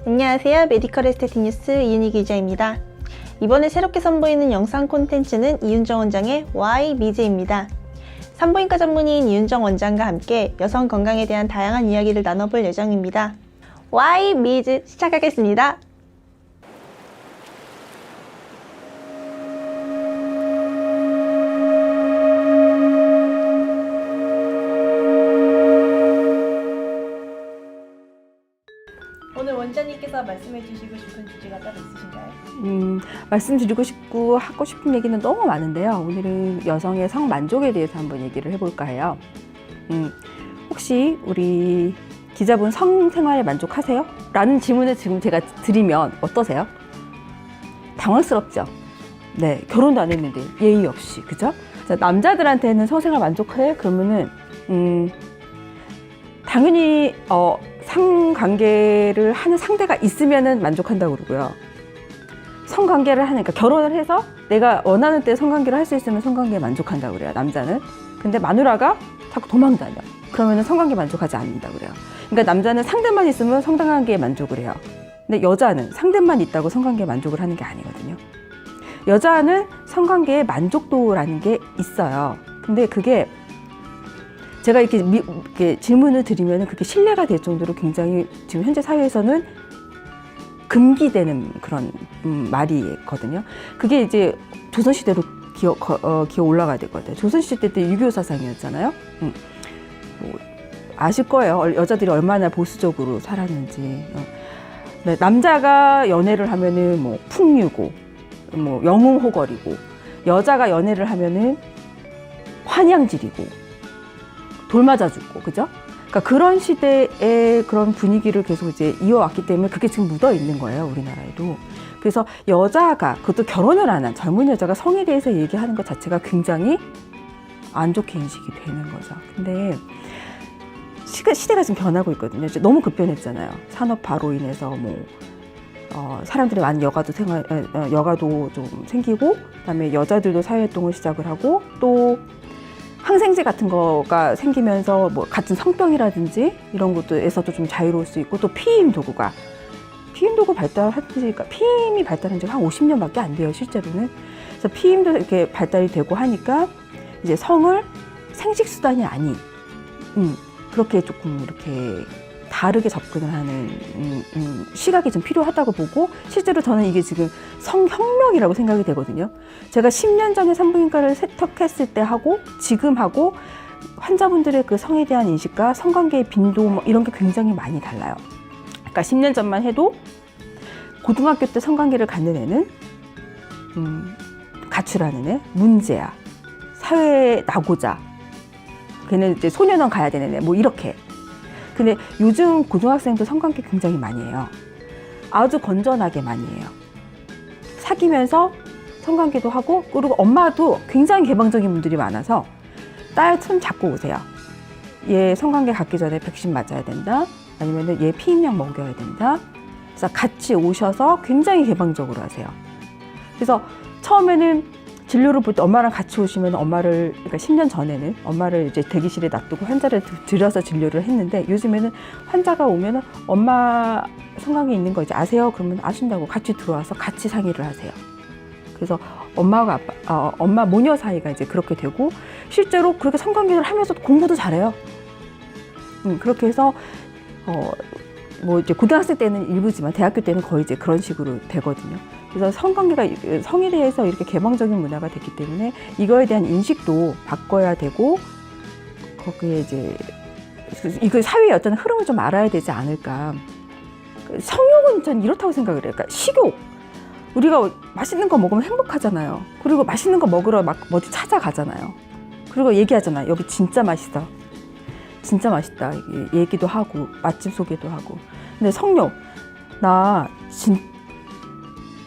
안녕하세요. 메디컬 에스테틱 뉴스 이은희 기자입니다. 이번에 새롭게 선보이는 영상 콘텐츠는 이윤정 원장의 Why 미즈입니다. 산부인과 전문의인 이윤정 원장과 함께 여성 건강에 대한 다양한 이야기를 나눠볼 예정입니다. Why 미즈 시작하겠습니다. 오늘 원장님께서 말씀해 주시고 싶은 주제가 따로 있으신가요? 말씀드리고 싶고 하고 싶은 얘기는 너무 많은데요. 오늘은 여성의 성만족에 대해서 한번 얘기를 해볼까 해요. 혹시 우리 기자분 성생활에 만족하세요? 라는 질문을 지금 제가 드리면 어떠세요? 당황스럽죠? 네, 결혼도 안 했는데 예의 없이, 그죠? 자, 남자들한테는 성생활 만족해? 그러면은 당연히 성관계를 하는 상대가 있으면은 만족한다고 그러고요. 성관계를 하니까 결혼을 해서 내가 원하는 때 성관계를 할 수 있으면 성관계에 만족한다고 그래요, 남자는. 근데 마누라가 자꾸 도망다녀. 그러면은 성관계에 만족하지 않는다고 그래요. 그러니까 남자는 상대만 있으면 성관계에 만족을 해요. 근데 여자는 상대만 있다고 성관계에 만족을 하는 게 아니거든요. 여자는 성관계에 만족도라는 게 있어요. 근데 그게 제가 이렇게 질문을 드리면 그게 신뢰가 될 정도로 굉장히 지금 현재 사회에서는 금기되는 그런 말이거든요. 그게 이제 조선시대로 기어 올라가야 되거든요. 조선시대 때 유교 사상이었잖아요. 뭐 아실 거예요. 여자들이 얼마나 보수적으로 살았는지. 네, 남자가 연애를 하면은 뭐 풍류고, 뭐 영웅호걸이고, 여자가 연애를 하면은 환양질이고, 돌 맞아 죽고, 그죠? 그러니까 그런 시대의 그런 분위기를 계속 이제 이어왔기 때문에 그게 지금 묻어 있는 거예요, 우리나라에도. 그래서 여자가, 그것도 결혼을 안 한 젊은 여자가 성에 대해서 얘기하는 것 자체가 굉장히 안 좋게 인식이 되는 거죠. 근데 시대가 지금 변하고 있거든요. 너무 급변했잖아요. 산업화로 인해서 사람들이 많이 여가도 좀 생기고, 그다음에 여자들도 사회활동을 시작을 하고, 또 항생제 같은 거가 생기면서 뭐 같은 성병이라든지 이런 것에서도 좀 자유로울 수 있고, 또 피임 도구 피임이 발달한 지가 한 50년밖에 안 돼요, 실제로는. 그래서 피임도 이렇게 발달이 되고 하니까 이제 성을 생식 수단이 아닌 그렇게 조금 이렇게 다르게 접근을 하는 시각이 좀 필요하다고 보고, 실제로 저는 이게 지금 성혁명이라고 생각이 되거든요. 제가 10년 전에 산부인과를 세척했을 때 하고 지금 하고 환자분들의 그 성에 대한 인식과 성관계의 빈도 이런 게 굉장히 많이 달라요. 그러니까 10년 전만 해도 고등학교 때 성관계를 갖는 애는 가출하는 애, 문제야, 사회에 나고자, 걔는 이제 소년원 가야 되는 애, 뭐 이렇게. 근데 요즘 고등학생도 성관계 굉장히 많이 해요. 아주 건전하게 많이 해요. 사귀면서 성관계도 하고, 그리고 엄마도 굉장히 개방적인 분들이 많아서 딸 손 잡고 오세요. 얘 성관계 갖기 전에 백신 맞아야 된다. 아니면 얘 피임약 먹여야 된다. 그래서 같이 오셔서 굉장히 개방적으로 하세요. 그래서 처음에는 진료를 볼 때 엄마랑 같이 오시면 그러니까 10년 전에는 엄마를 이제 대기실에 놔두고 환자를 들여서 진료를 했는데, 요즘에는 환자가 오면 엄마 성관계 있는 거 이제 아세요? 그러면 아신다고 같이 들어와서 같이 상의를 하세요. 그래서 엄마가 엄마 모녀 사이가 이제 그렇게 되고, 실제로 그렇게 성관계를 하면서 공부도 잘해요. 그렇게 해서 뭐 이제 고등학생 때는 일부지만 대학교 때는 거의 이제 그런 식으로 되거든요. 그래서 성에 대해서 이렇게 개방적인 문화가 됐기 때문에 이거에 대한 인식도 바꿔야 되고, 거기에 이제 이거 사회의 어떤 흐름을 좀 알아야 되지 않을까. 성욕은 전 이렇다고 생각을 해요. 그러니까 식욕. 우리가 맛있는 거 먹으면 행복하잖아요. 그리고 맛있는 거 먹으러 막 어디 찾아가잖아요. 그리고 얘기하잖아요. 여기 진짜 맛있어. 진짜 맛있다. 얘기도 하고 맛집 소개도 하고. 근데 성욕, 나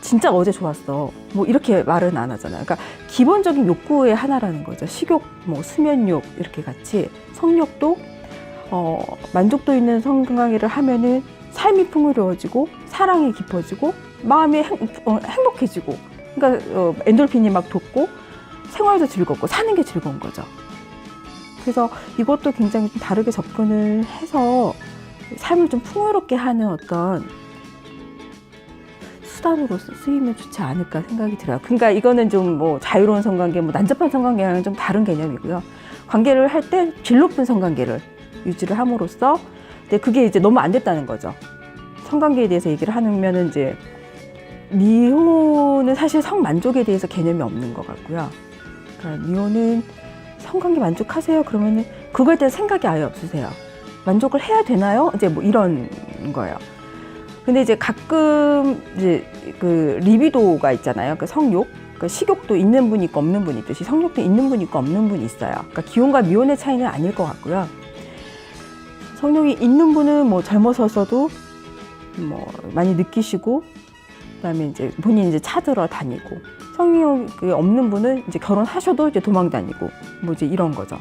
진짜 어제 좋았어. 뭐 이렇게 말은 안 하잖아요. 그러니까 기본적인 욕구의 하나라는 거죠. 식욕, 뭐 수면욕 이렇게 같이 성욕도 만족도 있는 성관계를 하면은 삶이 풍요로워지고 사랑이 깊어지고 마음이 행복해지고, 그러니까 엔돌핀이 막 돋고 생활도 즐겁고 사는 게 즐거운 거죠. 그래서 이것도 굉장히 좀 다르게 접근을 해서 삶을 좀 풍요롭게 하는 어떤 수단으로 쓰이면 좋지 않을까 생각이 들어요. 그러니까 이거는 좀 뭐 자유로운 성관계, 뭐 난잡한 성관계랑은 좀 다른 개념이고요. 관계를 할 때 질 높은 성관계를 유지를 함으로써, 근데 그게 이제 너무 안 됐다는 거죠. 성관계에 대해서 얘기를 하면은 이제 미혼은 사실 성만족에 대해서 개념이 없는 것 같고요. 그러니까 미혼은 성관계 만족하세요? 그러면은 그거에 대한 생각이 아예 없으세요. 만족을 해야 되나요? 이제 뭐 이런 거예요. 근데 이제 가끔 이제 그 리비도가 있잖아요. 그 성욕, 그 식욕도 있는 분이 있고 없는 분이 있듯이 성욕도 있는 분이 있고 없는 분이 있어요. 그러니까 기혼과 미혼의 차이는 아닐 것 같고요. 성욕이 있는 분은 뭐 젊어서도 뭐 많이 느끼시고, 그다음에 이제 본인이 이제 찾으러 다니고, 성욕이 없는 분은 이제 결혼하셔도 이제 도망 다니고, 뭐 이제 이런 거죠.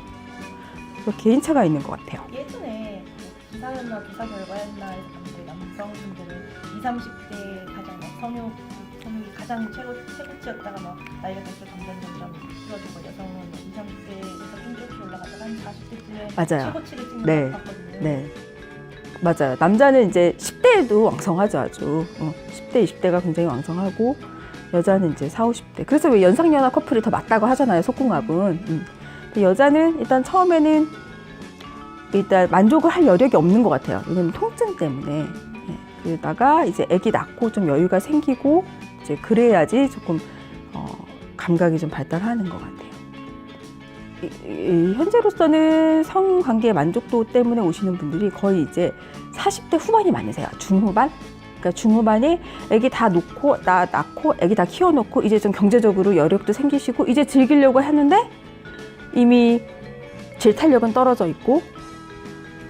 개인차가 있는 것 같아요. 예전에 기사였나 기사 결과였나 해서 봤는데 남성분들은 20, 30대 가장 막 성욕이 가장 최고치였다가 막 나이가 들수록 점점 줄어들고, 여성은 20, 30대에서 좀 조금씩 올라가다가 한 40대쯤에 맞아요. 최고치를 찍는 네. 것 같거든요. 네, 맞아요. 남자는 이제 10대에도 왕성하죠, 아주. 10대, 20대가 굉장히 왕성하고, 여자는 이제 40, 50대. 그래서 왜 연상연하 커플이 더 맞다고 하잖아요, 속궁합은. 근데 여자는 일단 처음에는 일단 만족을 할 여력이 없는 것 같아요. 왜냐면 통증 때문에. 그러다가 이제 아기 낳고 좀 여유가 생기고, 이제 그래야지 조금 감각이 좀 발달하는 것 같아요. 현재로서는 성관계 만족도 때문에 오시는 분들이 거의 이제 40대 후반이 많으세요. 중후반? 그러니까 중후반에 아기 다 낳고 아기 다 키워놓고 이제 좀 경제적으로 여력도 생기시고 이제 즐기려고 하는데 이미 질탄력은 떨어져 있고,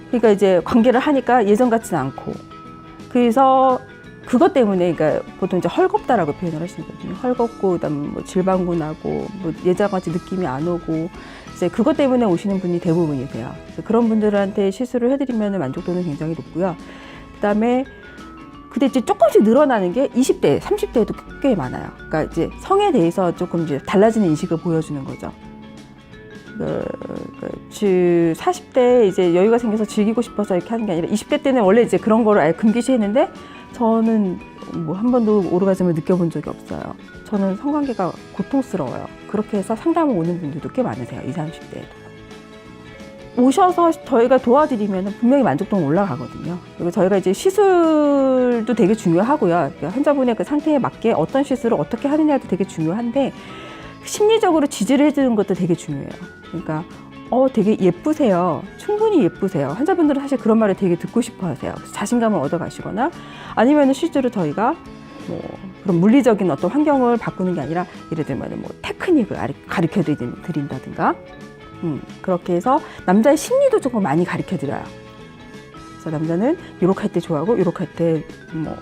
그러니까 이제 관계를 하니까 예전 같지는 않고, 그래서 그것 때문에 그러니까 보통 이제 헐겁다라고 표현을 하시거든요. 헐겁고, 그다음 뭐 질방군하고, 뭐 예전같이 느낌이 안 오고, 이제 그것 때문에 오시는 분이 대부분이세요. 그런 분들한테 시술을 해드리면 만족도는 굉장히 높고요. 그다음에 근데 이제 조금씩 늘어나는 게 20대, 30대에도 꽤 많아요. 그러니까 이제 성에 대해서 조금 이제 달라지는 인식을 보여주는 거죠. 40대에 이제 여유가 생겨서 즐기고 싶어서 이렇게 하는 게 아니라 20대 때는 원래 이제 그런 거를 아예 금기시했는데, 저는 뭐 한 번도 오르가즘을 느껴본 적이 없어요. 저는 성관계가 고통스러워요. 그렇게 해서 상담을 오는 분들도 꽤 많으세요. 20, 30대에도. 오셔서 저희가 도와드리면 분명히 만족도는 올라가거든요. 그리고 저희가 이제 시술도 되게 중요하고요. 그러니까 환자분의 그 상태에 맞게 어떤 시술을 어떻게 하느냐도 되게 중요한데, 심리적으로 지지를 해주는 것도 되게 중요해요. 그러니까 되게 예쁘세요. 충분히 예쁘세요. 환자분들은 사실 그런 말을 되게 듣고 싶어 하세요. 그래서 자신감을 얻어 가시거나, 아니면 실제로 저희가 뭐 그런 물리적인 어떤 환경을 바꾸는 게 아니라 예를 들면 뭐 테크닉을 가르쳐 드린다든가, 그렇게 해서 남자의 심리도 조금 많이 가르쳐 드려요. 그래서 남자는 이렇게 할 때 좋아하고, 이렇게 할 때 뭐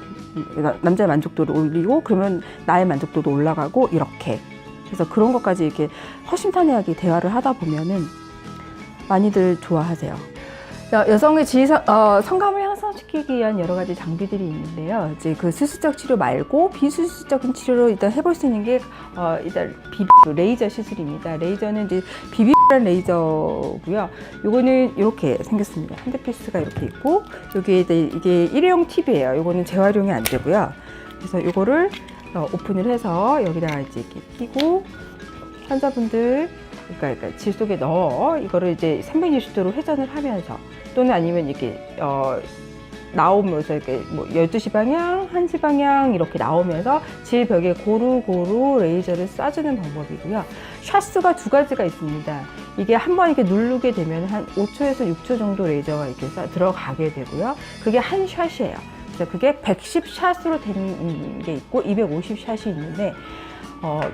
남자의 만족도를 올리고, 그러면 나의 만족도도 올라가고, 이렇게. 그래서 그런 것까지 이렇게 허심탄회하게 대화를 하다 보면은 많이들 좋아하세요. 여성의 성감을 향상시키기 위한 여러 가지 장비들이 있는데요. 이제 그 수술적 치료 말고 비수술적인 치료로 일단 해볼 수 있는 게 일단 레이저 시술입니다. 레이저는 이제 비비라는 레이저고요. 요거는 이렇게 생겼습니다. 핸드피스가 이렇게 있고, 여기에 이게 일회용 팁이에요. 요거는 재활용이 안 되고요. 그래서 요거를 오픈을 해서 여기다가 이제 이렇게 끼고, 환자분들 그러니까 질 속에 넣어 이거를 이제 360도로 회전을 하면서, 또는 아니면 이렇게 나오면서 이렇게 뭐 12시 방향, 1시 방향 이렇게 나오면서 질 벽에 고루고루 레이저를 쏴주는 방법이고요. 샷수가 2가지가 있습니다. 이게 한번 이렇게 누르게 되면 한 5초에서 6초 정도 레이저가 이렇게 들어가게 되고요. 그게 한 샷이에요. 그래서 그게 110샷으로 된 게 있고 250샷이 있는데,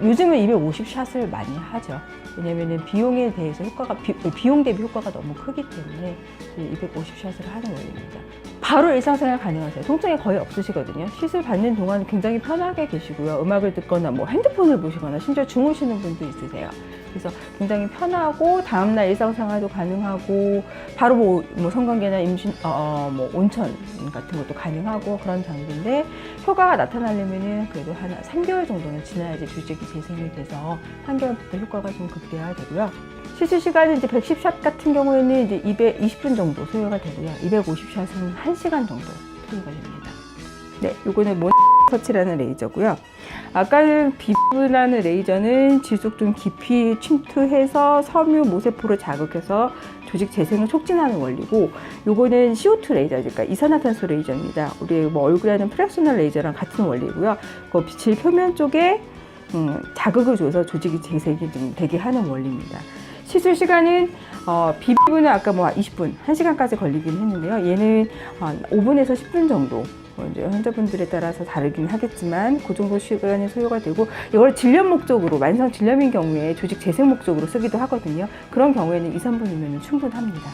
요즘은 250샷을 많이 하죠. 왜냐면은 비용에 대해서 비용 대비 효과가 너무 크기 때문에 250샷을 하는 원리입니다. 바로 일상생활 가능하세요. 통증이 거의 없으시거든요. 시술 받는 동안 굉장히 편하게 계시고요. 음악을 듣거나 뭐 핸드폰을 보시거나 심지어 주무시는 분도 있으세요. 그래서 굉장히 편하고, 다음날 일상생활도 가능하고, 바로 뭐 성관계나 임신, 뭐 온천 같은 것도 가능하고 그런 장비인데, 효과가 나타나려면은 그래도 한 3개월 정도는 지나야지 조직이 재생이 돼서 3개월부터 효과가 좀 극대화되고요. 시술 시간은 이제 110샷 같은 경우에는 이제 220분 정도 소요가 되고요. 250샷은 1시간 정도 소요가 됩니다. 네, 요거는 터치라는 레이저고요. 아까는 비브라는 레이저는 질소좀 깊이 침투해서 섬유 모세포를 자극해서 조직 재생을 촉진하는 원리고, 요거는 CO2 레이저, 그러니까 이산화탄소 레이저입니다. 우리 뭐 얼굴에 하는 프렉셔널 레이저랑 같은 원리고요. 그 질 표면 쪽에 자극을 줘서 조직이 재생이 좀 되게 하는 원리입니다. 시술 시간은 비브는 아까 뭐 20분, 1시간까지 걸리긴 했는데요. 얘는 5분에서 10분 정도, 이제 환자분들에 따라서 다르긴 하겠지만 그 정도 시간이 소요가 되고, 이걸 질염 목적으로, 만성 질염인 경우에 조직 재생 목적으로 쓰기도 하거든요. 그런 경우에는 2, 3분이면 충분합니다.